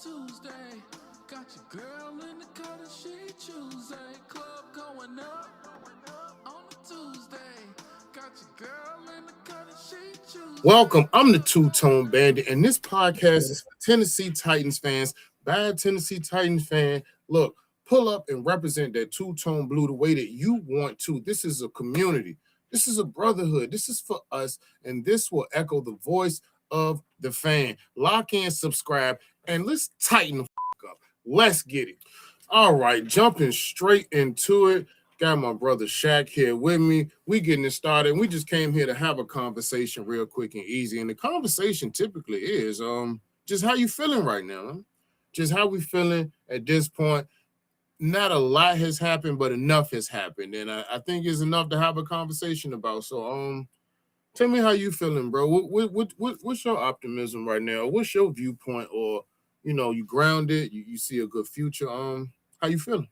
Tuesday, got your girl in the cut and she Tuesday. Club going up on a Tuesday. Got your girl in the cut and she Tuesday. Welcome, I'm the Two-Tone Bandit, and this podcast is for Tennessee Titans fans. Bad Tennessee Titans fan, look, pull up and represent that two-tone blue the way that you want to. This is a community. This is a brotherhood. This is for us, and this will echo the voice of the fan. Lock in, subscribe, and let's tighten the up. Let's get it. All right, jumping straight into it. Got my brother Shaq here with me. We getting it started. We just came here to have a conversation real quick and easy. And the conversation typically is just how you feeling right now. Just how we feeling at this point. Not a lot has happened, but enough has happened. And I think it's enough to have a conversation about. So tell me how you feeling, bro. What's your optimism right now? What's your viewpoint? Or, you know, you grounded, you see a good future. How you feeling?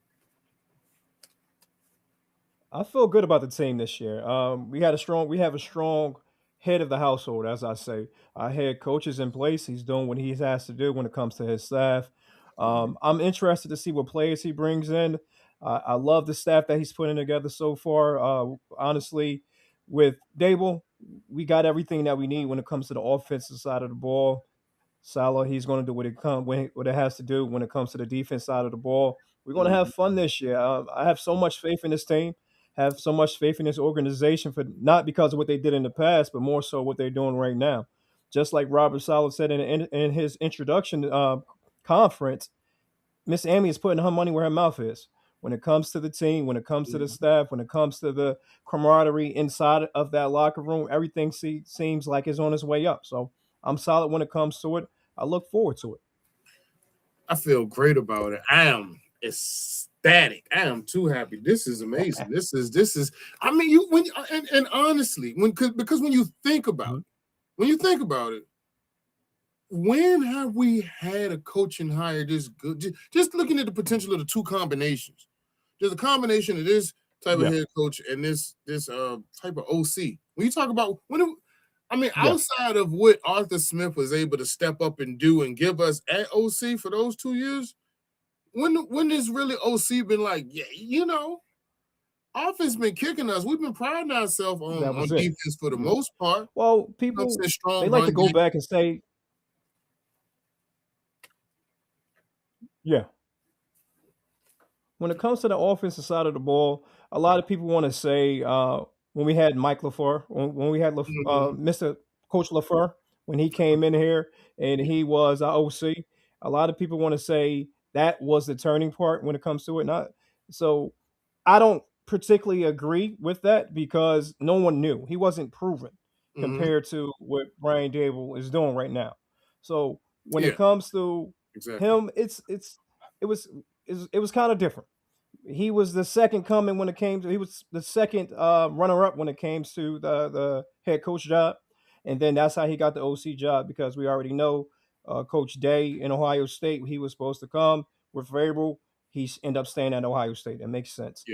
I feel good about the team this year. We have a strong head of the household, as I say. Our head coach is in place. He's doing what he has to do when it comes to his staff. I'm interested to see what players he brings in. I love the staff that he's putting together so far. Honestly, with Dable, we got everything that we need when it comes to the offensive side of the ball. Salah, he's going to do what it has to do when it comes to the defense side of the ball. We're going to have fun this year. I have so much faith in this team. Have so much faith in this organization for not because of what they did in the past, but more so what they're doing right now. Just like Robert Salah said in his introduction conference, Miss Amy is putting her money where her mouth is. When it comes to the team, when it comes to the staff, when it comes to the camaraderie inside of that locker room, everything seems like it's on its way up. So I'm solid when it comes to it. I look forward to it. I feel great about it. I am ecstatic. I am too happy. This is amazing. This is. I mean, and honestly, because when you think about it, when have we had a coaching hire this good? Just looking at the potential of the two combinations. There's a combination of this type of head coach and this type of OC. When you talk about outside of what Arthur Smith was able to step up and do and give us at OC for those 2 years, when has really OC been like, offense been kicking us. We've been priding ourselves on defense for the most part. Well, people they like to go back and say, when it comes to the offensive side of the ball, a lot of people want to say when we had Mike LaFleur, when we had Mr. Coach LaFleur, when he came in here and he was our OC, a lot of people want to say that was the turning point when it comes to it. So I don't particularly agree with that because no one knew. He wasn't proven compared to what Brian Dable is doing right now. So when it comes to him, it was kind of different. He was the second coming when it came to. He was the second runner-up when it came to the head coach job, and then that's how he got the OC job because we already know Coach Day in Ohio State. He was supposed to come with Vrabel. He ended up staying at Ohio State. That makes sense.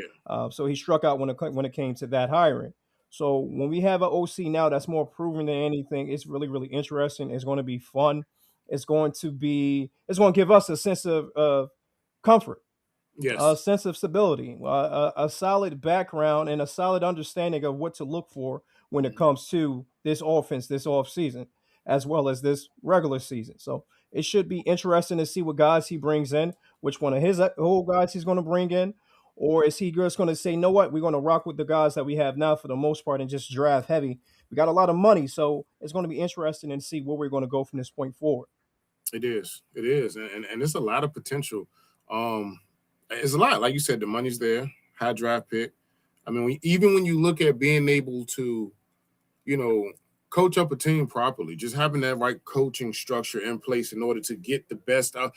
So he struck out when it came to that hiring. So when we have an OC now that's more proven than anything, it's really, really interesting. It's going to be fun. It's going to give us a sense of comfort. A sense of stability, a solid background, and a solid understanding of what to look for when it comes to this offense, this offseason, as well as this regular season. So it should be interesting to see what guys he brings in, which one of his old guys he's going to bring in, or is he just going to say, you know what, we're going to rock with the guys that we have now for the most part and just draft heavy. We got a lot of money, so it's going to be interesting to see where we're going to go from this point forward. It is, and it's a lot of potential. It's a lot. Like you said, the money's there, high draft pick. I mean, even when you look at being able to, coach up a team properly, just having that right coaching structure in place in order to get the best out.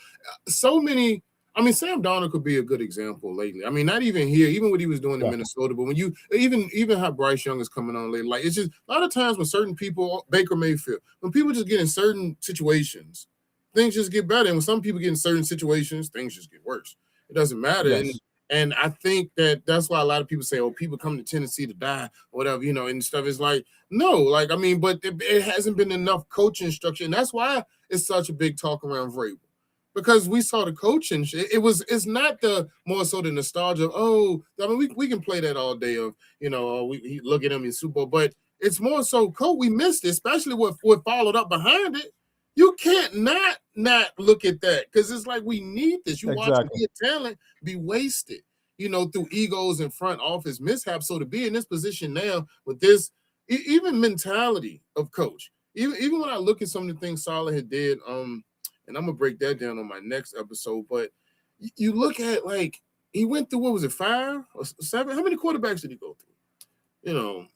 So many, Sam Darnold could be a good example lately. I mean, not even here, even what he was doing in Minnesota, but when you, even how Bryce Young is coming on lately, like it's just a lot of times when certain people, Baker Mayfield, when people just get in certain situations, things just get better. And when some people get in certain situations, things just get worse. It doesn't matter. Yes. And I think that's why a lot of people say, oh, people come to Tennessee to die, or whatever, and stuff. It's like, no, but it hasn't been enough coaching structure. And that's why it's such a big talk around Vrabel. because we saw the coaching. It's not the more so the nostalgia of, oh, I mean, we can play that all day of, we look at him in Super Bowl, but it's more so, coach, we missed it, especially what followed up behind it. You can't not look at that, because it's like, we need this. You watch good talent be wasted, through egos and front office mishaps. So to be in this position now with this, even mentality of coach, even when I look at some of the things Saleh had did, and I'm gonna break that down on my next episode, but you look at, like, he went through, what was it, 5 or 7? How many quarterbacks did he go through?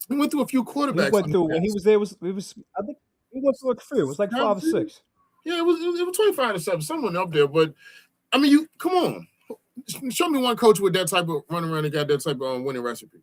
He went through a few quarterbacks. He went through, when he was there, I think he went through a few. It was like 5 or 6. Yeah, it was 25 or 7, someone up there. But I mean, you come on, show me one coach with that type of run around and got that type of winning recipe.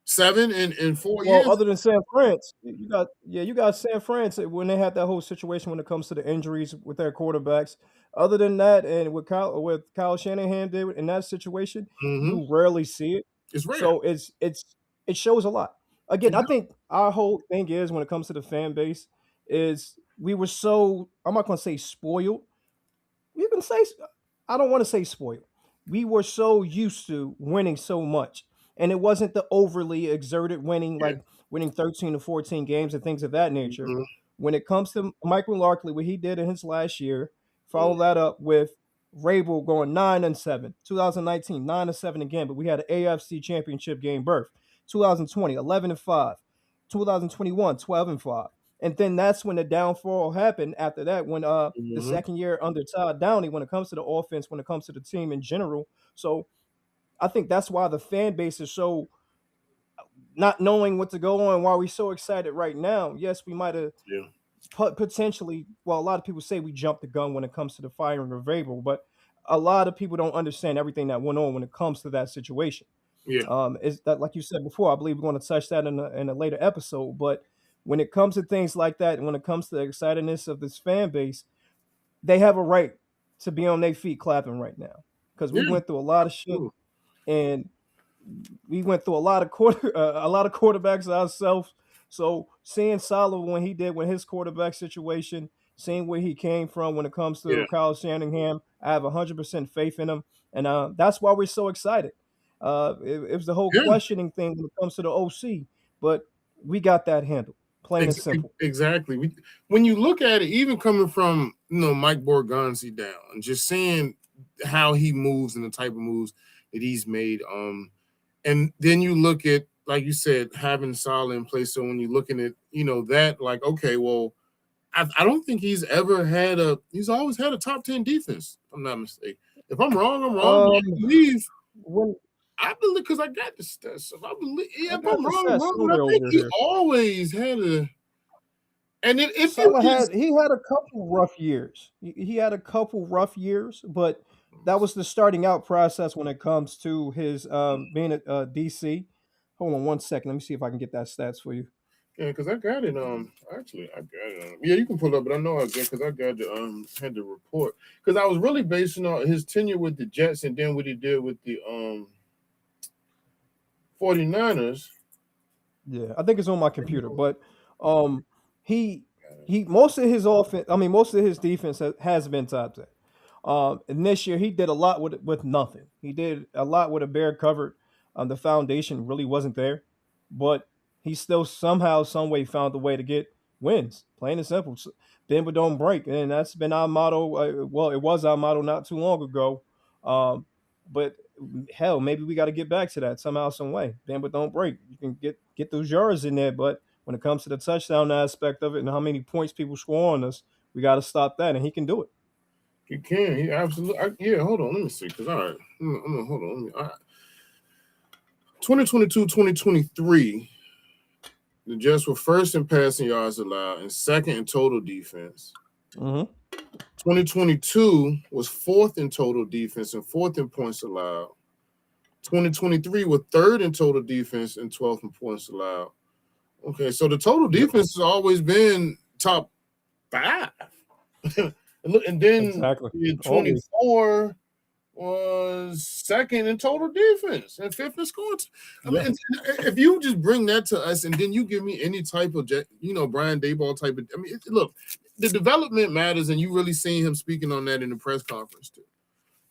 7 in 4 years. Well, other than San France, you got San France when they had that whole situation when it comes to the injuries with their quarterbacks. Other than that, and with Kyle Shanahan did in that situation, you rarely see it. It's rare. So it shows a lot. Again, I think our whole thing is, when it comes to the fan base, is we were so, I'm not going to say spoiled. You can say, I don't want to say spoiled. We were so used to winning so much. And it wasn't the overly exerted winning, like winning 13 to 14 games and things of that nature. When it comes to Mike Mularkey, what he did in his last year, follow that up with Rabel going 9-7, 2019 9-7 again, but we had an AFC Championship game berth. 2020 11-5, 2021 12-5, and then that's when the downfall happened. After that, when the second year under Todd Downey, when it comes to the offense, when it comes to the team in general. So I think that's why the fan base is so not knowing what to go on. Why we're so excited right now? Yes, we might have potentially. Well, a lot of people say we jumped the gun when it comes to the firing of Vrabel, but a lot of people don't understand everything that went on when it comes to that situation. Is that, like you said before, I believe we're going to touch that in a later episode. But when it comes to things like that, and when it comes to the excitedness of this fan base, they have a right to be on their feet clapping right now, because we went through a lot of shit, and we went through a lot of quarterbacks ourselves. So seeing Saleh when he did with his quarterback situation, seeing where he came from when it comes to Kyle Shanahan, I have 100% faith in him, and that's why we're so excited. It was the whole questioning thing when it comes to the OC, but we got that handled, plain and simple. Exactly. When you look at it, even coming from Mike Borgonzi down, and just seeing how he moves and the type of moves that he's made, and then you look at, like you said, having Saleh in place. So when you're looking at that, like, okay, well, I don't think he's always had a top 10 defense. If I'm not mistaken. If I'm wrong, I'm wrong. I believe, because I got the stats. So I believe, if I'm wrong, but I think he always had a. And then if he had a couple rough years. He had a couple rough years, but that was the starting out process when it comes to his being at DC. Hold on 1 second. Let me see if I can get that stats for you. Yeah, because I got it. Actually, I got it. Yeah, you can pull it up, but I know I got, because I got the had the report, because I was really basing on his tenure with the Jets and then what he did with the 49ers. Yeah, I think it's on my computer, but he most of his offense, most of his defense has been top 10. And this year he did a lot with nothing. He did a lot with a bare covered. The foundation really wasn't there, but he still somehow, some way found a way to get wins. Plain and simple. Bend but don't break, and that's been our motto. Well, it was our motto not too long ago. But hell, maybe we got to get back to that somehow, some way. Bend but don't break. You can get those yards in there, but when it comes to the touchdown aspect of it and how many points people score on us, we got to stop that, and he can do it. He can. He absolutely. Hold on. Let me see. Because all right, hold on. All right. 2022-2023, the Jets were first in passing yards allowed and second in total defense. 2022 was fourth in total defense and fourth in points allowed. 2023 was third in total defense and 12th in points allowed. Okay, so the total defense has always been top 5. And then in 24, was second in total defense and fifth in scoring. I Yeah. mean, if you just bring that to us and then you give me any type of, Brian Daboll type of, I mean, look, the development matters, and you really seen him speaking on that in the press conference too.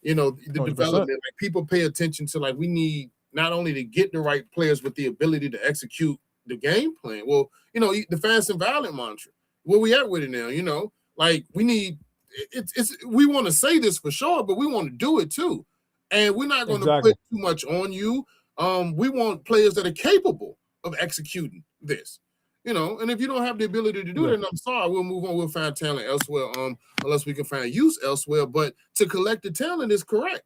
The 100%. development, like people pay attention to, like, we need not only to get the right players, but the ability to execute the game plan. Well, the fast and violent mantra. Where we at with it now? Like we need. We want to say this for sure, but we want to do it too, and we're not going to put too much on you. We want players that are capable of executing this. And if you don't have the ability to do it, then I'm sorry, we'll move on. We'll find talent elsewhere, unless we can find use elsewhere. But to collect the talent is correct.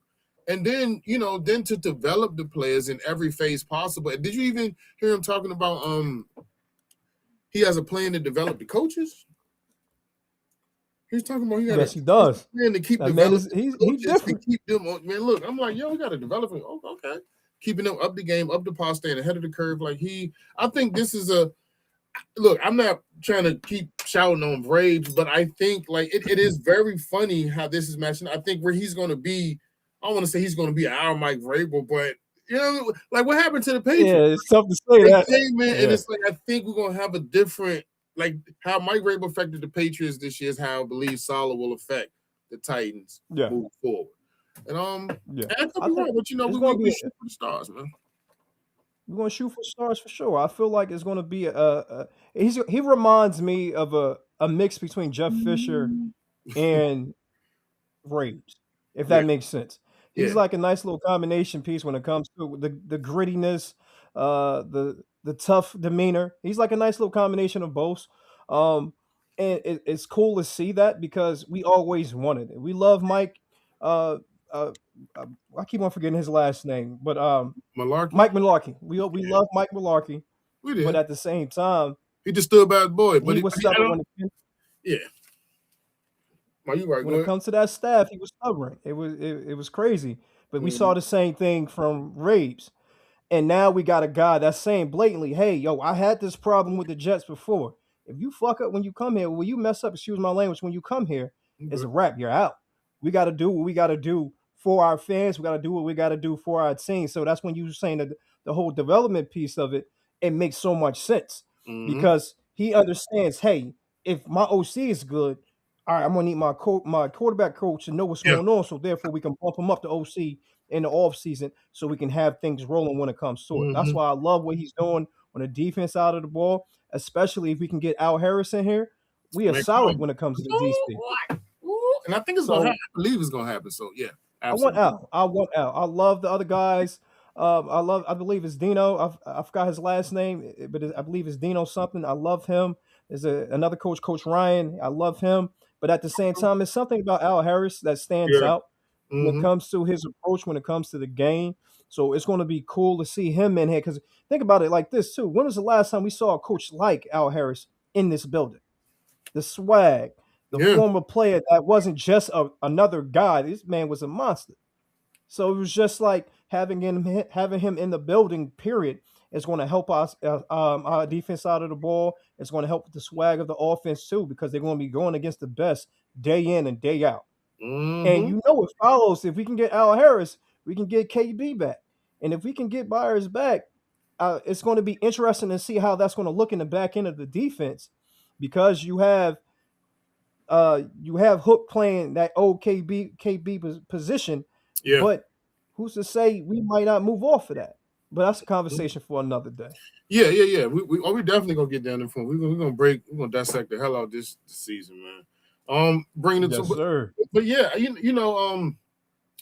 And then, then to develop the players in every phase possible. And did you even hear him talking about he has a plan to develop the coaches? He's talking about he does. Plan to keep developing he's different. To keep them on. Man, look, I'm like, we got to develop it. Oh, okay. Keeping them up the game, up the par, staying ahead of the curve. Like I think this is look, I'm not trying to keep shouting on Braves, but I think like it is very funny how this is matching. I think where he's going to be, I don't want to say he's going to be our Mike Vrabel, but like what happened to the Patriots? Yeah, it's tough to say that. And it's like I think we're going to have a different, like how Mike Vrabel affected the Patriots this year is how I believe Saleh will affect the Titans moving forward. And and I could be wrong, but we're going to be shooting for the stars, man. We're going to shoot for stars for sure. I feel like it's going to be he reminds me of a mix between Jeff Fisher and Braves, if that makes sense. He's like a nice little combination piece when it comes to the grittiness, the tough demeanor. He's like a nice little combination of both. And it's cool to see that because we always wanted it. We love Mike. I keep on forgetting his last name, but Malarkey? Mike Malarkey. We love Mike Malarkey. We did. But at the same time, he just stood by his boy. But he was stubborn when it comes to that staff, he was stubborn. It was crazy. But we saw the same thing from Raves. And now we got a guy that's saying blatantly, hey, yo, I had this problem with the Jets before. If you fuck up when you come here, when you mess up, excuse my language, when you come here, it's a wrap. You're out. We got to do what we got to do for our fans. We got to do what we got to do for our team. So that's when you're saying that the whole development piece of it, it makes so much sense because he understands, hey, if my OC is good, all right, I'm going to need my quarterback coach to know what's going on. So therefore we can bump him up to OC in the offseason so we can have things rolling when it comes to it. That's why I love what he's doing on the defense side of the ball, especially if we can get Al Harris in here. We are solid when it comes to the DC. And I think it's going to happen. I believe it's going to happen. So, yeah. Absolutely. I want Al. I love the other guys. I believe it's Dino. I forgot his last name, but I believe it's Dino something. I love him. There's another coach, Coach Ryan. I love him. But at the same time, it's something about Al Harris that stands out when it comes to his approach, when it comes to the game. So it's going to be cool to see him in here. Because think about it like this, too. When was the last time we saw a coach like Al Harris in this building? The swag, the former player that wasn't just another guy. This man was a monster. So it was just like having him in the building, period, is going to help us, our defense side of the ball. It's going to help with the swag of the offense, too, because they're going to be going against the best day in and day out. And it follows. If we can get Al Harris, we can get KB back. And if we can get Byers back, it's going to be interesting to see how that's going to look in the back end of the defense because you have Hook playing that old KB position, but who's to say we might not move off of that? But that's a conversation for another day. Yeah. We definitely gonna get down in front. We're gonna dissect the hell out this season, man. Bringing it to, but yeah,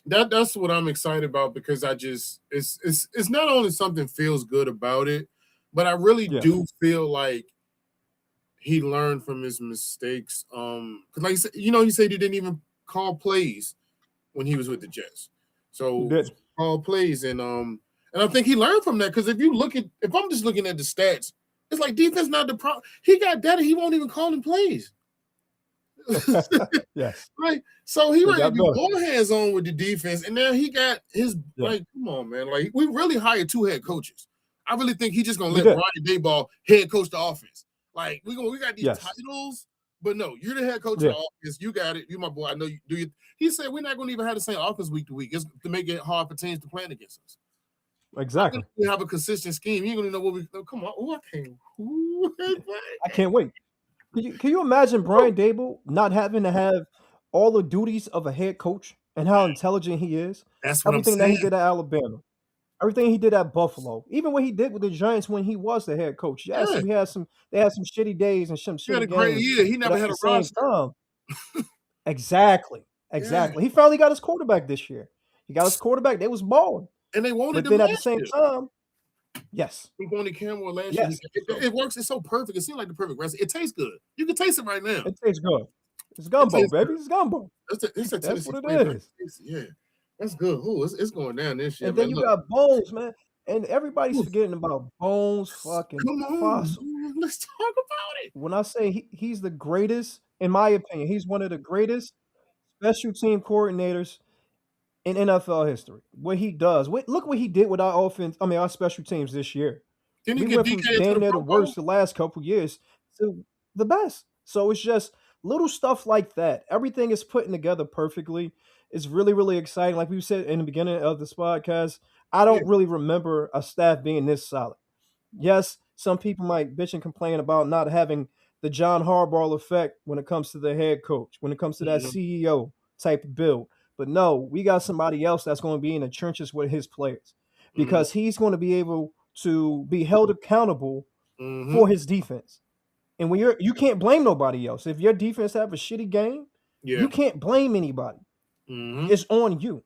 that's what I'm excited about because it's not only something feels good about it, but I really do feel like he learned from his mistakes. Because like he said he didn't even call plays when he was with the Jets. So call plays and I think he learned from that because if I'm just looking at the stats, it's like defense not the problem. He got data, he won't even call him plays. Right. So he ready to be all hands on with the defense, and now he got his like, come on, man. Like we really hired 2 head coaches. I really think he's just gonna let Brian Daboll head coach the offense. Like we got these titles, But no, you're the head coach of the offense. You got it. You my boy. I know you do. You. He said we're not going to even have the same offense week to week. It's to make it hard for teams to plan against us. Exactly. We have a consistent scheme. You ain't going to know what we. Oh, come on. Oh, I can't wait. Can you imagine Brian Dable not having to have all the duties of a head coach and how intelligent he is? That's what Everything I'm saying. that he did at Alabama, everything he did at Buffalo, even what he did with the Giants when he was the head coach. Yes, they had some shitty days and some shitty games. Great year. He never had a roster. Exactly. He finally got his quarterback this year. He got his quarterback. They was balling. And they wanted but then at the same time, yes. We wanted Cameron last year. It works. It's so perfect. It seems like the perfect recipe. It tastes good. You can taste it right now. It tastes good. It's gumbo, baby. It's gumbo. That's what it is. Yeah. That's good. Ooh, it's going down this year. And then you got Bones, man. And everybody's forgetting about Bones fucking Fossil. Let's talk about it. When I say he's the greatest, in my opinion, he's one of the greatest special team coordinators in NFL history. What he does. Look what he did with our offense. I mean, our special teams this year. We went from damn near the worst the last couple years to the best. So it's just little stuff like that. Everything is putting together perfectly. It's really, really exciting. Like we said in the beginning of this podcast, I don't really remember a staff being this solid. Yes, some people might bitch and complain about not having the John Harbaugh effect when it comes to the head coach, when it comes to that CEO type of build. But no, we got somebody else that's going to be in the trenches with his players because he's going to be able to be held accountable for his defense. And when you can't blame nobody else. If your defense have a shitty game, you can't blame anybody. It's on you.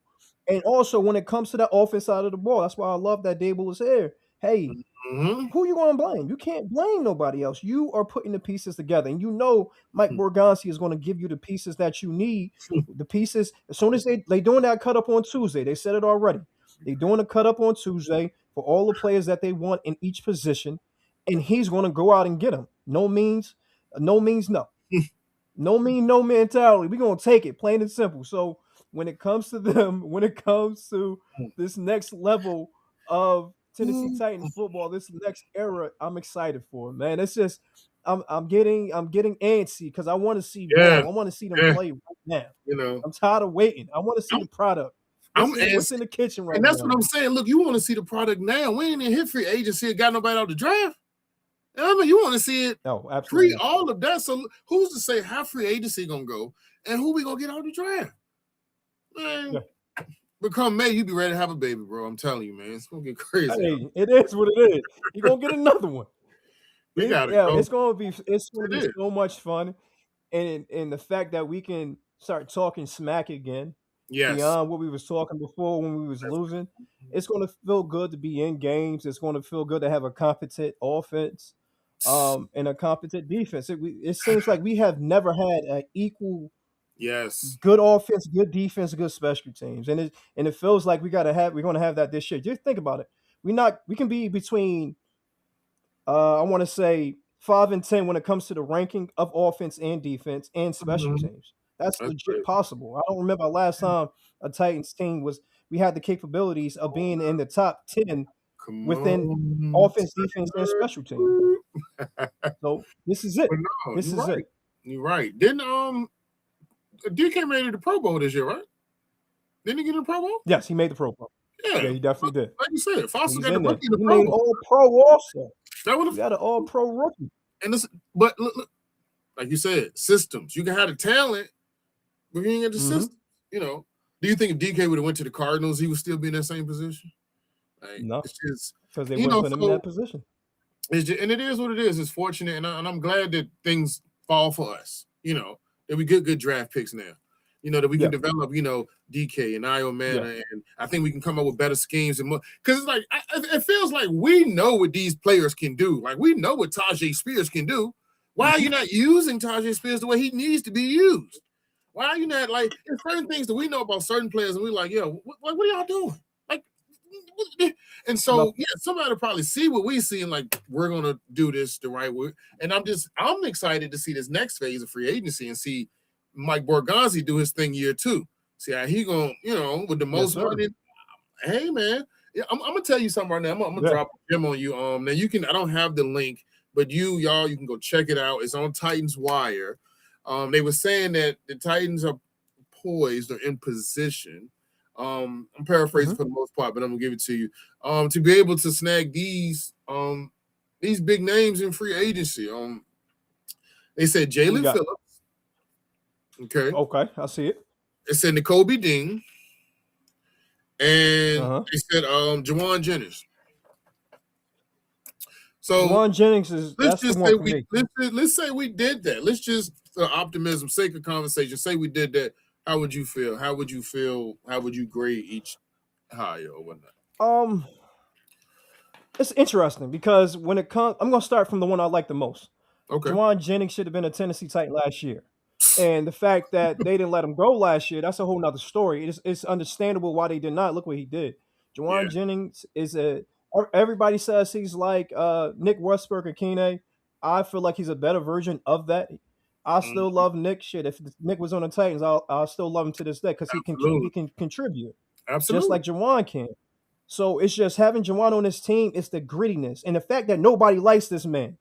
And also when it comes to the offense side of the ball, that's why I love that Dable is here. Hey, who you going to blame? You can't blame nobody else. You are putting the pieces together. And you know Mike Borgonzi is going to give you the pieces that you need. The pieces, as soon as they doing that cut up on Tuesday, they said it already. They're doing a cut up on Tuesday for all the players that they want in each position. And he's going to go out and get them. No means no. No mean no mentality. We're going to take it, plain and simple. So when it comes to them, when it comes to this next level of Tennessee Titans football, this next era, I'm excited for, man. It's just I'm getting antsy because I want to see ball. I want to see them play right now. You know, I'm tired of waiting. I want to see the product. What's in the kitchen right now? And that's what I'm saying. Look, you want to see the product now. We ain't in hit free agency. Got nobody out the draft. I mean, you want to see it free all of that. So who's to say how free agency gonna go and who we gonna get out the draft? Man, but come May, you be ready to have a baby, bro. I'm telling you, man, it's gonna get crazy. Hey, it is what it is. You gonna get another one. It's gonna be so much fun, and the fact that we can start talking smack again. Yes. Beyond what we was talking before when we was losing, it's going to feel good to be in games. It's going to feel good to have a competent offense, and a competent defense. It seems like we have never had an equal, good offense, good defense, good special teams, and it feels like we're going to have that this year. Just think about it. We can be between, I want to say 5 and 10 when it comes to the ranking of offense and defense and special teams. That's legit possible. I don't remember last time a Titans team we had the capabilities of being in the top 10 within offense, defense, and special teams. So this is it. This is it. You're right. Didn't DK made it the Pro Bowl this year, right? Didn't he get in the Pro Bowl? Yes, he made the Pro Bowl. Yeah, he definitely did. Like you said, Foster got the rookie in the Pro Bowl. He made All-Pro also. He got an All-Pro rookie. And but look, like you said, systems. You can have the talent. We're getting into systems, you know. Do you think if DK would have went to the Cardinals, he would still be in that same position? Like, no, because they wouldn't put him in that position. And it is what it is. It's fortunate, and I'm glad that things fall for us. You know, that we get good draft picks now. You know, that we can develop, you know, DK and Iomana, and I think we can come up with better schemes and more. Because it's like it feels like we know what these players can do. Like we know what Tajay Spears can do. Why are you not using Tajay Spears the way he needs to be used? Why are you not like there's certain things that we know about certain players and we're like, what are y'all doing? Like, and so somebody probably see what we see and like we're gonna do this the right way. And I'm excited to see this next phase of free agency and see Mike Borgonzi do his thing year 2. See how he gonna, you know, with the most money. Hey man, I'm gonna tell you something right now. I'm gonna drop a gem on you. Now you can. I don't have the link, but y'all, you can go check it out. It's on Titans Wire. They were saying that the Titans are poised or in position. I'm paraphrasing for the most part, but I'm gonna give it to you. To be able to snag these big names in free agency. They said Jalen Phillips. Okay, I see it. They said N'Kobe Dean. And they said Jawan Jennings. So Jawan Jennings let's say we did that. Let's just, for optimism, sake of conversation, say we did that. How would you feel? How would you feel? How would you grade each hire or whatnot? It's interesting because when it comes, I'm gonna start from the one I like the most. Okay. Jawan Jennings should have been a Tennessee Titan last year. And the fact that they didn't let him go last year, that's a whole nother story. It's understandable why they did not. Look what he did. Jawan Jennings is everybody says he's like Nick Westbrook or Keeney. I feel like he's a better version of that. I still love Nick. Shit, if Nick was on the Titans, I'll still love him to this day because he can contribute. Absolutely. Just like Jawan can. So it's just having Jawan on this team, it's the grittiness. And the fact that nobody likes this man.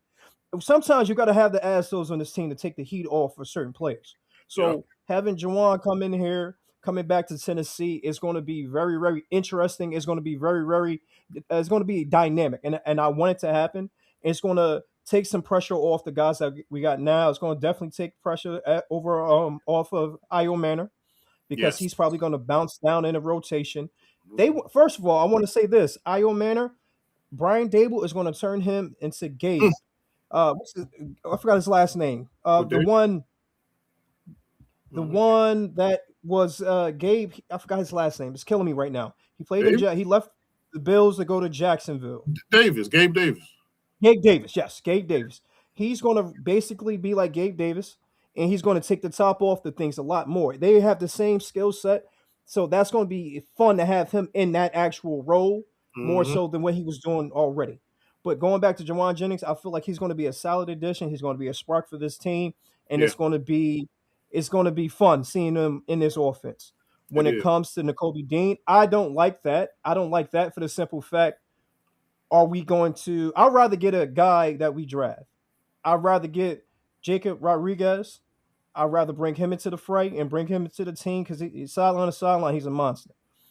Sometimes you got to have the assholes on this team to take the heat off for certain players. So having Jawan come in here, coming back to Tennessee, is going to be very, very interesting. It's going to be very, very, it's going to be dynamic. And I want it to happen. It's going to take some pressure off the guys that we got now. It's going to definitely take pressure off of Io Manor because he's probably going to bounce down in a rotation. First of all, I want to say this. Io Manor, Brian Dable is going to turn him into Gabe. I forgot his last name. The one that was Gabe. I forgot his last name. It's killing me right now. He played in. He left the Bills to go to Jacksonville. Gabe Davis. Gabe Davis. Yes, Gabe Davis. He's going to basically be like Gabe Davis, and he's going to take the top off the things a lot more. They have the same skill set, so that's going to be fun to have him in that actual role more so than what he was doing already. But going back to Jawan Jennings, I feel like he's going to be a solid addition. He's going to be a spark for this team, and it's going to be fun seeing him in this offense. When it comes to N'Kobe Dean, I don't like that. I don't like that for the simple fact: are we going to? I'd rather get a guy that we draft. I'd rather get Jacob Rodriguez. I'd rather bring him into the fray and bring him into the team because he's sideline to sideline. He's a monster.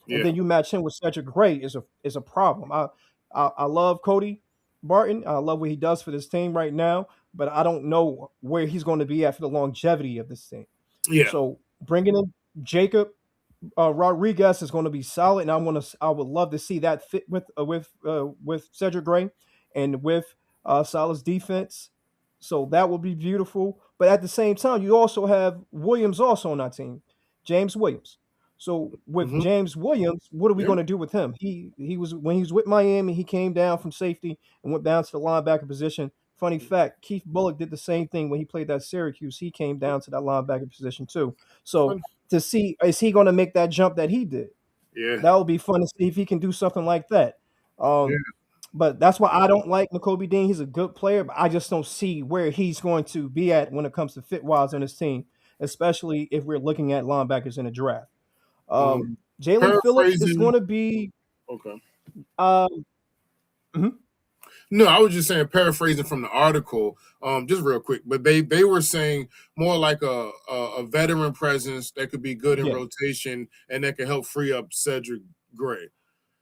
And then you match him with Cedric Gray is a problem. I love Cody Barton. I love what he does for this team right now, but I don't know where he's going to be at for the longevity of this team. So bringing in Jacob Rodriguez is going to be solid, and I would love to see that fit with Cedric Gray and with Salah's defense. So that would be beautiful. But at the same time, you also have Williams also on that team, James Williams. So with James Williams, what are we going to do with him? He was when he was with Miami, he came down from safety and went down to the linebacker position. Funny fact, Keith Bullock did the same thing when he played at Syracuse. He came down to that linebacker position too. So to see, is he going to make that jump that he did? That would be fun to see if he can do something like that. But that's why I don't like N'Kobe Dean. He's a good player, but I just don't see where he's going to be at when it comes to fit-wise on his team, especially if we're looking at linebackers in the draft. Jalen Phillips is going to be okay. No, I was just saying, paraphrasing from the article, just real quick. But they were saying more like a veteran presence that could be good in rotation and that could help free up Cedric Gray.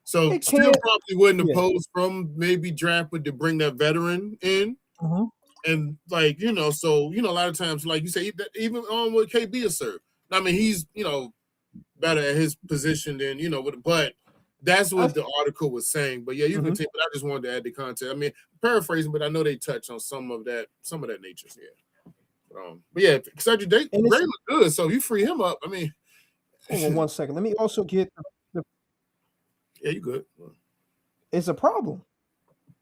So still probably wouldn't oppose from maybe draft, but to bring that veteran in. And like, so, a lot of times, like you say, even on what KB has served. I mean, he's, better at his position than, but that's what the article was saying. But yeah, you can take, but I just wanted to add the content. I mean, paraphrasing, but I know they touch on some of that nature here. But yeah, Cedric Gray looked good, so you free him up. I mean, hold on 1 second. Let me also get the yeah, you good. It's a problem.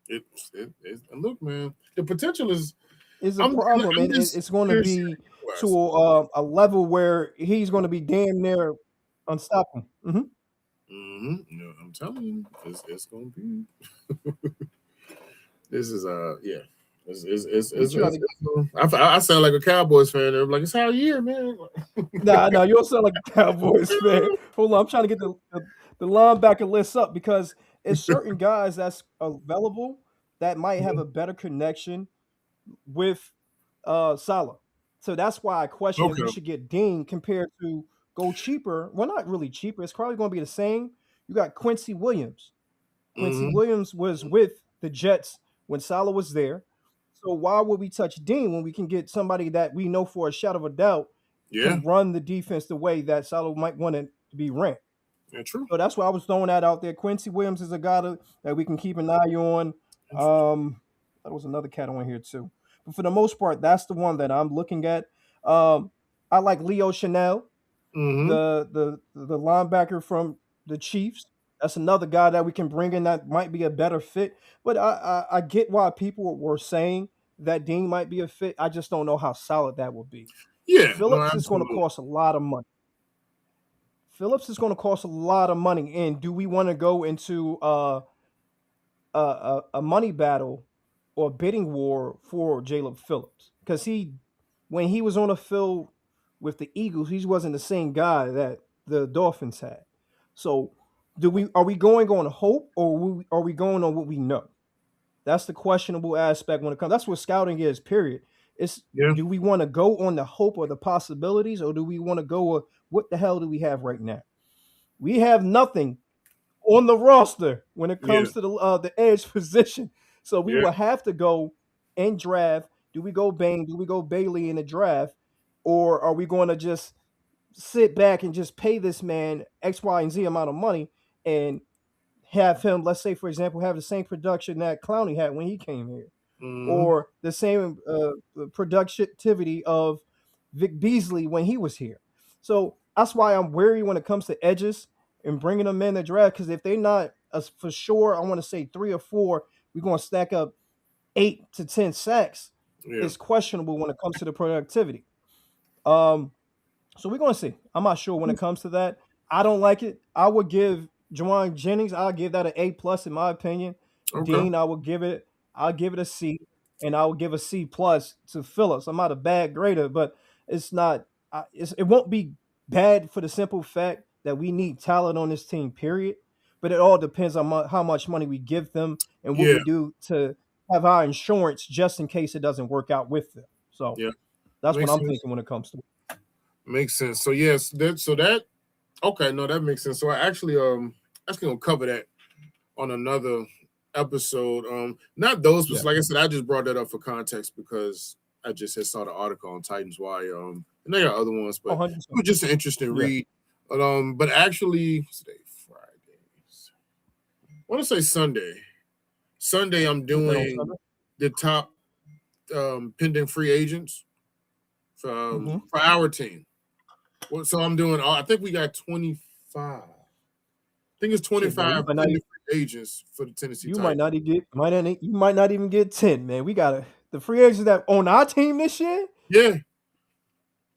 Look, man, the potential is a problem, and it's going to be to a level where he's going to be damn near unstoppable. No, I'm telling you, it's going to be. This is yeah. I sound like a Cowboys fan. I'm like, it's our year, man. Nah, you don't sound like a Cowboys fan. Hold on, I'm trying to get the linebacker list up because it's certain guys that's available that might have a better connection with Salah. So that's why I question if we Okay. should get Dean compared to go cheaper. Well, not really cheaper. It's probably going to be the same. You got Quincy Williams. Quincy Mm-hmm. Williams was with the Jets when Salah was there. So why would we touch Dean when we can get somebody that we know for a shot of a doubt Yeah. can run the defense the way that Salah might want it to be ran? Yeah. True. So that's why I was throwing that out there. Quincy Williams is a guy that we can keep an eye on. Interesting. There was another cat on here too, but for the most part, that's the one that I'm looking at. Um, I like Leo Chanel, Mm-hmm. the linebacker from the Chiefs. That's another guy that we can bring in that might be a better fit. But I get why people were saying that Dean might be a fit. I just don't know how solid that will be. Yeah. No, Phillips is going to absolutely. cost a lot of money. Phillips is going to cost a lot of money. And do we want to go into a money battle or bidding war for Jalen Phillips? Because when he was on the field with the Eagles, he wasn't the same guy that the Dolphins had. So, are we going on hope or are we going on what we know? That's the questionable aspect when it comes. That's what scouting is. Period. It's Yeah. do we want to go on the hope or the possibilities, or do we want to go with what the hell do we have right now? We have nothing on the roster when it Yeah. comes to the edge position. So we Yeah. will have to go and draft. Do we go Bain? Do we go Bailey in the draft, or are we going to just sit back and just pay this man X, Y, and Z amount of money and have him, let's say, for example, have the same production that Clowney had when he came here, Mm-hmm. or the same productivity of Vic Beasley when he was here. So that's why I'm wary when it comes to edges and bringing them in the draft, because if they're not for sure, I want to say 3 or 4, we're going to stack up 8 to 10 sacks. Yeah. It's questionable when it comes to the productivity. Um, so we're going to see. I'm not sure when it comes to that. I don't like it. I would give Juwan Jennings, I'll give that an A+ in my opinion. Okay. Dean, I'll give it a C, and I will give a C+ to Phillips. I'm not a bad grader, but it's not. It won't be bad for the simple fact that we need talent on this team. Period. But it all depends on how much money we give them and what Yeah. we do to have our insurance just in case it doesn't work out with them. So Yeah. that's what Makes I'm sense. thinking when it comes to it. Makes sense. So yes, that okay, no, that makes sense. So I actually gonna cover that on another episode. Not those, but Yeah. like I said, I just brought that up for context because I just had saw the article on Titans why and they got other ones, but it 100%. was just an interesting Yeah. read. But actually today Fridays. I want to say Sunday. Sunday I'm Okay, on doing Sunday. the top pending free agents for our team. Well, so I'm doing I think we got 25. I think it's Shit, man, 25 pending free agents for the Tennessee you Titans. you might not even get 10, man. We got the free agents that on our team this year. Yeah,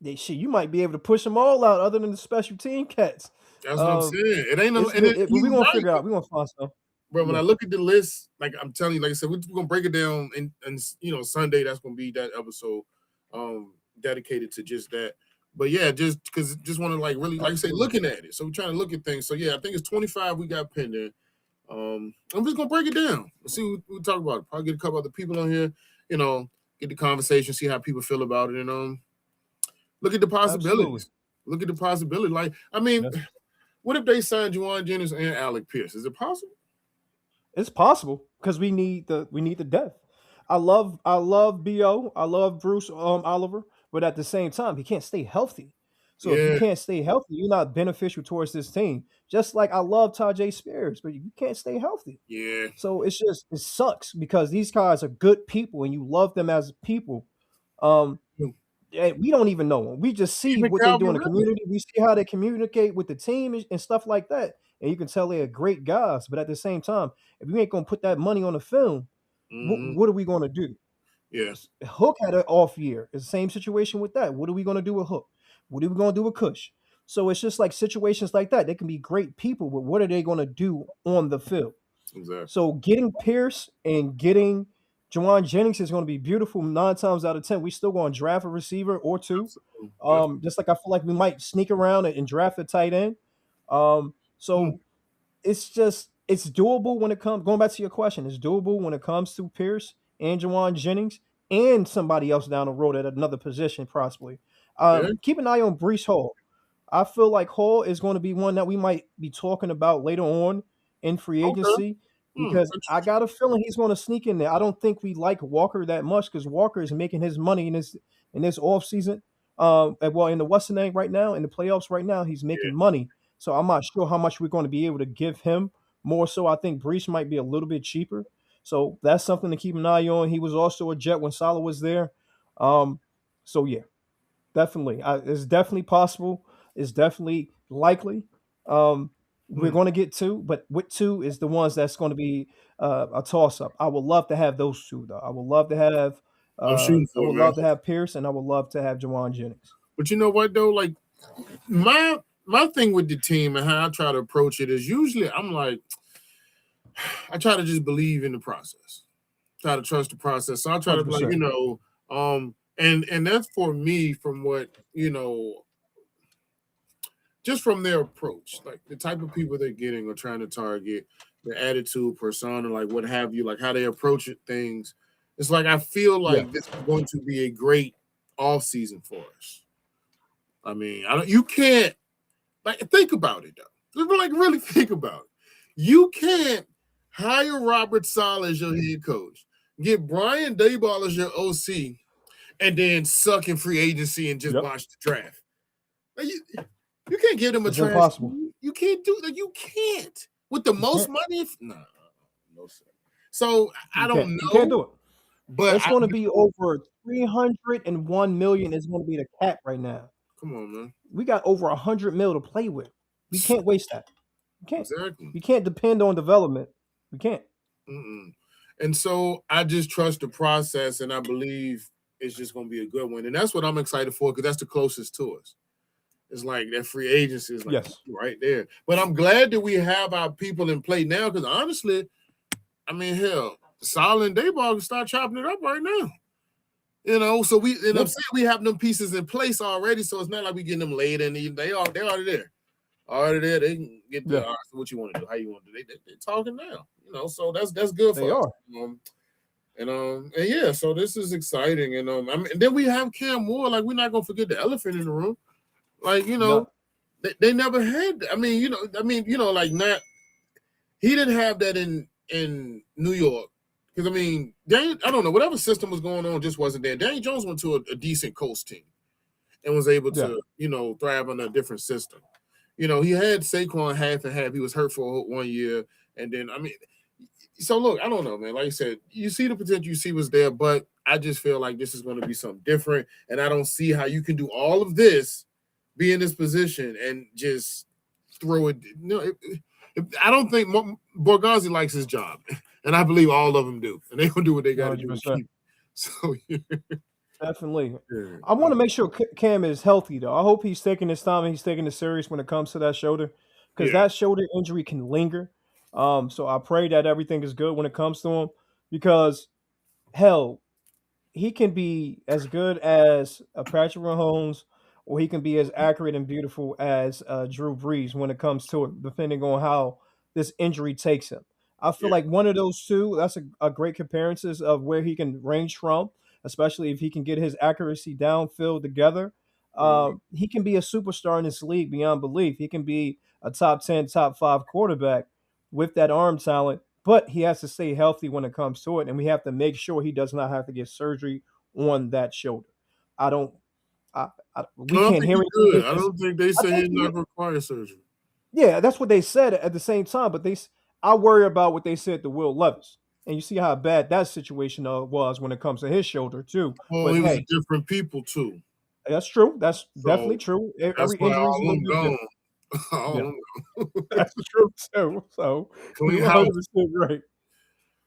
You might be able to push them all out, other than the special team cats. that's what I'm saying. It ain't, It's and good, but we're you gonna right. figure out. We're gonna find stuff. But when I Yeah, look at the list, like I'm telling you, like I said, we're gonna break it down, and Sunday that's gonna be that episode dedicated to just that. But yeah, just because just want to like really like I say looking at it. So we're trying to look at things. So yeah, I think it's 25 we got pending. I'm just gonna break it down. Let's see what we talk about. It. Probably get a couple other people on here, get the conversation, see how people feel about it, and look at the absolutely. possibilities. Look at the possibility. Like, I mean, Yes. what if they signed Juwan Jennings and Alec Pierce? Is it possible? It's possible because we need the depth. I love Bo. I love Bruce Oliver, but at the same time, he can't stay healthy. So if you Yeah, can't stay healthy, you're not beneficial towards this team. Just like I love Tajay Spears, but you can't stay healthy. yeah. So it sucks because these guys are good people and you love them as people. Um, and we don't even know them. We just see Even what they do in Calvin the Ridley. community. We see how they communicate with the team and stuff like that. And you can tell they're great guys. But at the same time, if you ain't gonna put that money on the film, Mm-hmm. what are we gonna do? Yeah, Hook had an off year. It's the same situation with that. What are we gonna do with Hook? What are we gonna do with Cush? So it's just like situations like that. They can be great people, but what are they gonna do on the field? exactly. So getting Pierce and getting Juwan Jennings is going to be beautiful. 9 times out of 10, we still going to draft a receiver or two. Absolutely. Definitely. Just like I feel like we might sneak around and draft a tight end. Mm. So it's doable when it comes. Going back to your question, it's doable when it comes to Pierce and Juwan Jennings and somebody else down the road at another position, possibly. Yeah. Keep an eye on Brees Hall. I feel like Hall is going to be one that we might be talking about later on in free Okay. agency because I Interesting. got a feeling he's going to sneak in there. I don't think we like Walker that much because Walker is making his money in this off season. Well, in the Western League right now, in the playoffs right now, he's Yeah. making money. So I'm not sure how much we're going to be able to give him. More so, I think Brees might be a little bit cheaper. So that's something to keep an eye on. He was also a Jet when Salah was there. Um, so yeah, definitely. It's definitely possible. It's definitely likely. We're Hmm. going to get two, but with two is the ones that's going to be a toss up. I would love to have those two though. I would love to have. I'm shooting I for it, would man. love to have Pierce, and I would love to have Jawan Jennings. But you know what though? Like my thing with the team and how I try to approach it is usually I'm like, I try to just believe in the process. Try to trust the process. So I try to Hundred be like, percent. and that's for me from what, just from their approach, like the type of people they're getting or trying to target, their attitude, persona, like what have you, like how they approach things. It's like I feel Yeah, like this is going to be a great off season for us. I mean, you can't like think about it though. Like really think about it. You can't hire Robert Saleh as your head coach, get Brian Daboll as your OC, and then suck in free agency and just yep. watch the draft. Like, you can't give them a It's trash. impossible. You can't do that. You can't with the You most can't. money. No sir. So I You can't. don't You can't know, do it. but It's going to be over 301 million. Is going to be the cap right now. come on, man. We got over 100 mil to play with. We can't waste that. We can't. Exactly. We can't depend on development. We can't. Mm-mm. And so I just trust the process, and I believe it's just going to be a good one. And that's what I'm excited for because that's the closest to us. It's like that free agency is like Yes. right there. But I'm glad that we have our people in play now because honestly, I mean, hell, Salah and Dayball can start chopping it up right now. So I'm saying we have them pieces in place already, so it's not like we getting them later and they're already there. Already there, they can get the what you want to do, how you want to do. They're talking now, so that's good They for us. are. And yeah, so this is exciting. And and then we have Cam Moore. Like we're not gonna forget the elephant in the room. Like No. they never had. Like not. He didn't have that in New York because I don't know, whatever system was going on just wasn't there. Danny Jones went to a decent coast team and was able to thrive on a different system. He had Saquon half and half. He was hurt for 1 year, and then so look, I don't know, man. Like I said, you see the potential you see was there, but I just feel like this is going to be something different, and I don't see how you can do all of this, be in this position, and just throw it. I don't think Borgazzi likes his job, and I believe all of them do, and they're gonna do what they got to do to 100%. keep. So Definitely. yeah. I want to make sure Cam is healthy though. I hope he's taking his time and he's taking it serious when it comes to that shoulder, because Yeah. that shoulder injury can linger. So I pray that everything is good when it comes to him, because hell, he can be as good as a Patrick Mahomes, or he can be as accurate and beautiful as Drew Brees when it comes to it, depending on how this injury takes him. I feel Yeah. like one of those two, that's a great comparisons of where he can range from, especially if he can get his accuracy downfield together. Mhm. He can be a superstar in this league beyond belief. He can be a top 10, top 5 quarterback with that arm talent, but he has to stay healthy when it comes to it, and we have to make sure he does not have to get surgery on that shoulder. I don't. I We don't can't think hear he's anything. good. I don't think they I say think he's not require surgery. yeah, that's what they said at the same time. But I worry about what they said to Will Levis, and you see how bad that situation was when it comes to his shoulder too. Well, But he was hey, different people too, that's true. That's so definitely true. that's Every why injury is a all little them bit gone. different. All Yeah, them that's true too. So clean you're house. 100% right.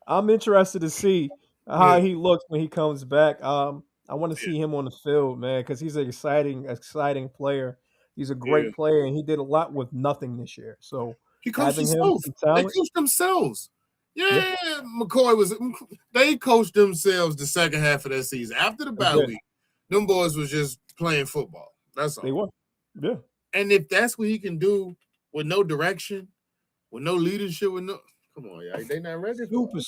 I'm interested to see Yeah, how he looks when he comes back. I want to yeah, see him on the field, man, because he's an exciting player. He's a yeah. great player, and he did a lot with nothing this year. So He coached having him himself. some They talent, coached themselves. yeah, Yeah, McCoy was. They coached themselves the second half of that season. After the they bye did. week, them boys was just playing football. That's They all. were, yeah, And if that's what he can do with no direction, with no leadership, come on, y'all. They not ready for it.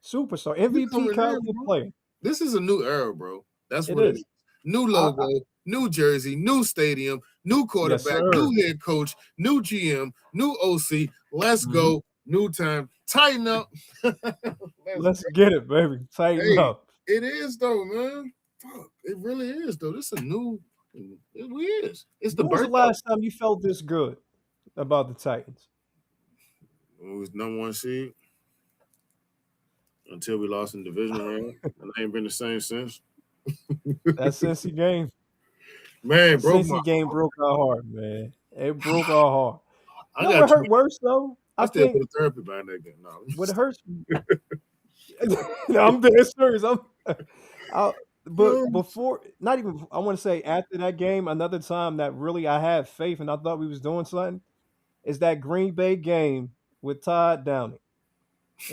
superstar, You MVP coming in, caliber bro. player. This is a new era, bro. That's It what it is. is. New I, logo, new jersey, new stadium, new yes, quarterback, sir. new head coach, new GM, new OC. Let's Mhm. go. New time. Tighten up. Let's get it, baby. Tighten Hey, up. it is though, man. Fuck, it really is though. This is a new. It really is. It's the When was the birth of. last time you felt this good about the Titans? It was number one seed until we lost in divisional round, and I ain't been the same since. That Cincy game. Man, That broke my. Cincy game broke our heart, man. It broke our heart. I You know got. what hurt worse though? I I still put think a therapy behind that game. No. what hurts. No, I'm dead serious. But before, not even, I want to say after that game, another time that really I had faith and I thought we was doing something is that Green Bay game with Todd Downing,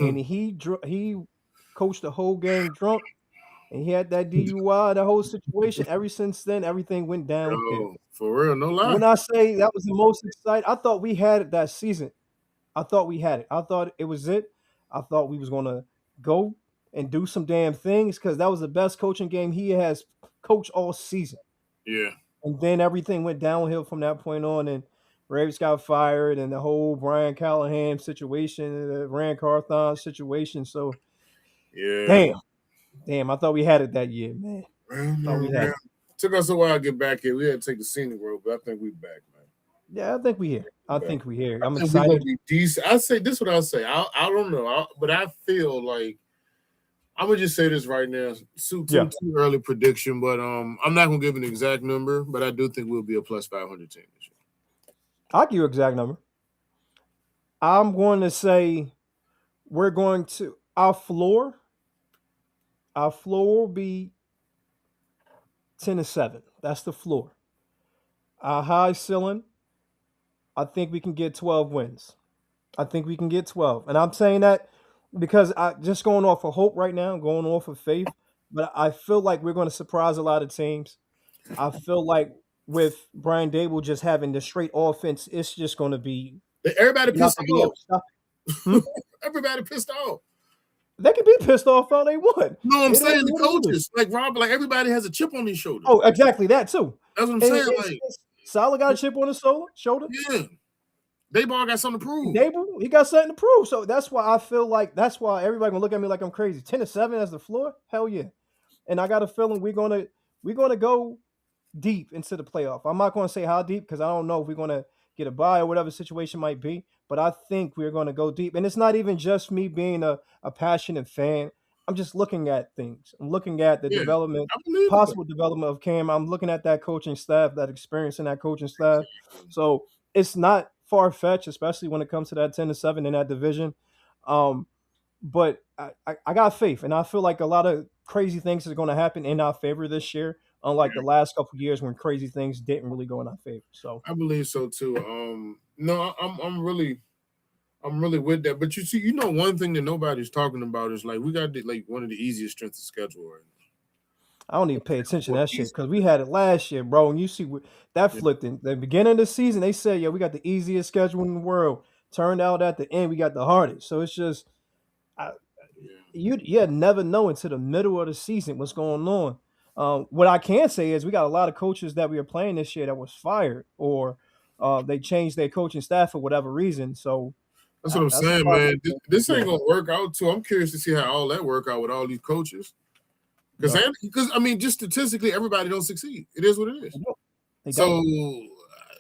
and he coached the whole game drunk, and he had that DUI, the whole situation. Ever since then, everything went downhill. Yo, for real, no lie. When I say that was the most exciting, I thought we had it that season. I thought we had it. I thought it was it. I thought we was gonna go and do some damn things because that was the best coaching game he has coached all season. Yeah, And then everything went downhill from that point on, and Ravens got fired, and the whole Brian Callahan situation, the Rand Carthon situation. So, yeah. damn, I thought we had it that year, man. Well, Thought no, we had man. it. Took us a while to get back here. We had to take the scenic road, but I think we back, man. Yeah, I think we here. I Back. think we here. I I'm think we're gonna excited. be decent. I say this. Is what I'll say. I don't know, but I feel like I'm gonna just say this right now. Too early prediction, but I'm not gonna give an exact number, but I do think we'll be a plus 500 team this year. I'll give you an exact number. I'm going to say we're going to our floor. Our floor will be 10-7. That's the floor. Our high ceiling, I think we can get 12 wins. I think we can get 12. And I'm saying that because I just going off of hope right now, going off of faith, but I feel like we're going to surprise a lot of teams. I feel like with Brian Dable just having the straight offense, it's just going to be Everybody not pissed to be able off. to stop it. Hmm? Everybody pissed off. They can be pissed off all they want. No, I'm It saying is the what it is. coaches, like Rob, like everybody has a chip on their shoulder. Oh, exactly that too. That's what I'm And saying. Like, Salah got a chip on his shoulder. yeah, they all got something to prove. Dable, he got something to prove. So that's why I feel like that's why everybody gonna look at me like I'm crazy. 10-7 as the floor, hell yeah. And I got a feeling we're gonna go deep into the playoff. I'm not gonna say how deep because I don't know if we're gonna get a bye or whatever situation might be. But I think we're gonna go deep. And it's not even just me being a passionate fan. I'm just looking at things. I'm looking at the Yeah, development, I believe possible development of Cam. I'm looking at that coaching staff, that experience in that coaching staff. So it's not far fetched, especially when it comes to that 10-7 in that division. But I got faith, and I feel like a lot of crazy things is going to happen in our favor this year, unlike the last couple of years when crazy things didn't really go in our favor. So I believe so too. No, I'm really with that. But you see, one thing that nobody's talking about is like we got like one of the easiest strength of schedule right now. I don't even pay attention to that shit because we had it last year, bro. And you see that flipped in the beginning of the season. They said, "Yeah, we got the easiest schedule in the world." Turned out at the end, we got the hardest. So it's just you never know until the middle of the season what's going on. What I can say is we got a lot of coaches that we are playing this year that was fired or they changed their coaching staff for whatever reason. So that's what I'm that's a saying, man. possibility. This ain't gonna work out too. I'm curious to see how all that work out with all these coaches. Because I mean, just statistically, everybody don't succeed. It is what it is. So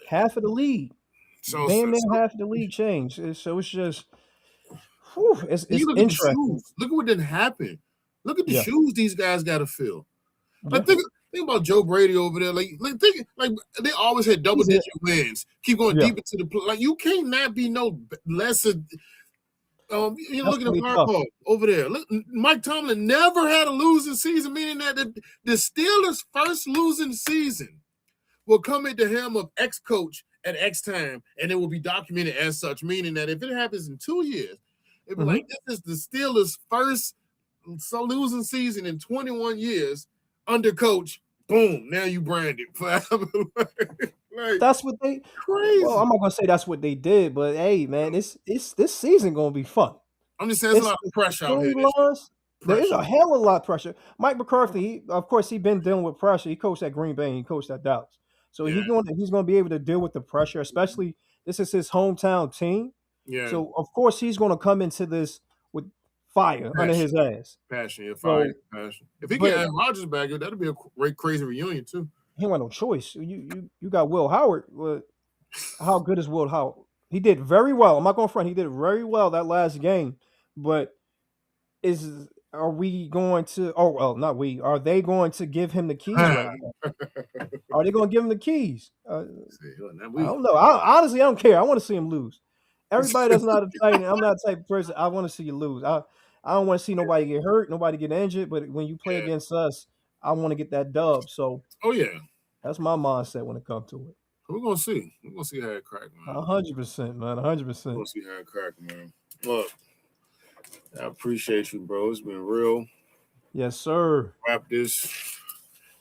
half of the league, damn near half of the league changed. So it's just, it's interesting. Look at what didn't happen. Look at the shoes these guys got to fill. Like think about Joe Brady over there. Like they always had double-digit wins. Keep going deep into the like you can't not be no lesser. You're looking at Harbaugh over there. Look, Mike Tomlin never had a losing season, meaning that the Steelers' first losing season will come at the helm of X coach at X time, and it will be documented as such, meaning that if it happens in 2 years, it'll be like, this is the Steelers' first losing season in 21 years under coach. Boom, now you branded forever. Like, that's what they crazy. Well, I'm not gonna say that's what they did, but hey, man, it's this season gonna be fun. I'm just saying there's a lot of pressure out here. There is Pressure. a hell of a lot of pressure. Mike McCarthy, of course, he been dealing with pressure. He coached at Green Bay, he coached at Dallas, so Yeah. he's going to be able to deal with the pressure. Especially this is his hometown team, Yeah. so of course he's going to come into this with fire under his Passion. ass. Passion. Yeah, fire. So, Passion. If he get but Aaron Rodgers back, that'd be a great, crazy reunion too. he ain't got no choice. You got Will Howard. Well, how good is Will Howard? He did very well. I'm not going to front. He did very well that last game, but are we going to? Oh well, not we. Are they going to give him the keys right now? Are they going to give him the keys? See, now I we don't know. Honestly, I don't care. I want to see him lose. Everybody that's not a Titan, I'm not the type of person. I want to see you lose. I don't want to see nobody get hurt, nobody get injured. But when you play yeah. against us, I want to get that dub. So Oh yeah. that's my mindset when it comes to it. We're gonna see. We're gonna see how it crack, man. 100%, man. We're 100%. gonna see how it crack, man. Look, I appreciate you, bro. It's been real. Yes, sir. Wrap this.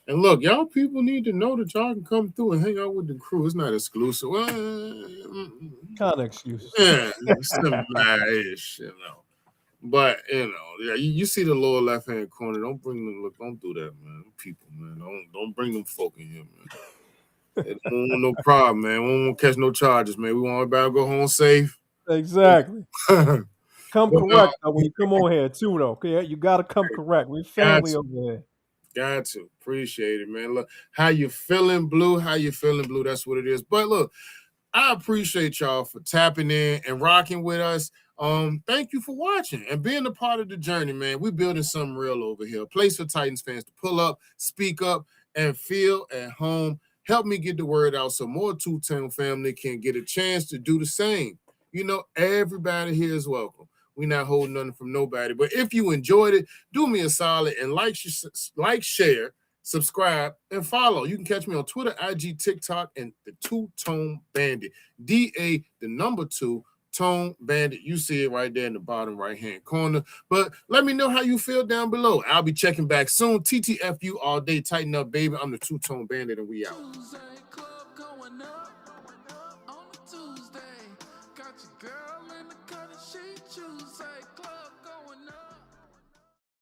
And look, y'all people need to know that y'all can come through and hang out with the crew. It's not exclusive. Well, Kind of excuses. yeah, semi-ish, you know. But yeah, you see the lower left hand corner. Don't bring them. Look, don't do that, man. People, man, don't bring them folk in here, man. They don't want no problem, man. We won't catch no charges, man. We want everybody to go home safe. Exactly. Come Well, correct though, when you come on here too, though. Okay, you gotta come correct. We family over here. Got to appreciate it, man. Look, how you feeling, Blue? How you feeling, Blue? That's what it is. But look, I appreciate y'all for tapping in and rocking with us. Thank you for watching and being a part of the journey, man. We're building something real over here. A place for Titans fans to pull up, speak up, and feel at home. Help me get the word out so more two-tone family can get a chance to do the same. You know, everybody here is welcome. We're not holding nothing from nobody. But if you enjoyed it, do me a solid and like, share, subscribe, and follow. You can catch me on Twitter, IG, TikTok, and the Two-Tone Bandit. DA, the number 2, Tone Bandit. You see it right there in the bottom right-hand corner. But let me know how you feel down below. I'll be checking back soon. TTFU all day. Tighten up, baby. I'm the Two-Tone Bandit, and we out. Tuesday, club going up on a Tuesday. Got your girl in the cut and she Tuesday, club going up.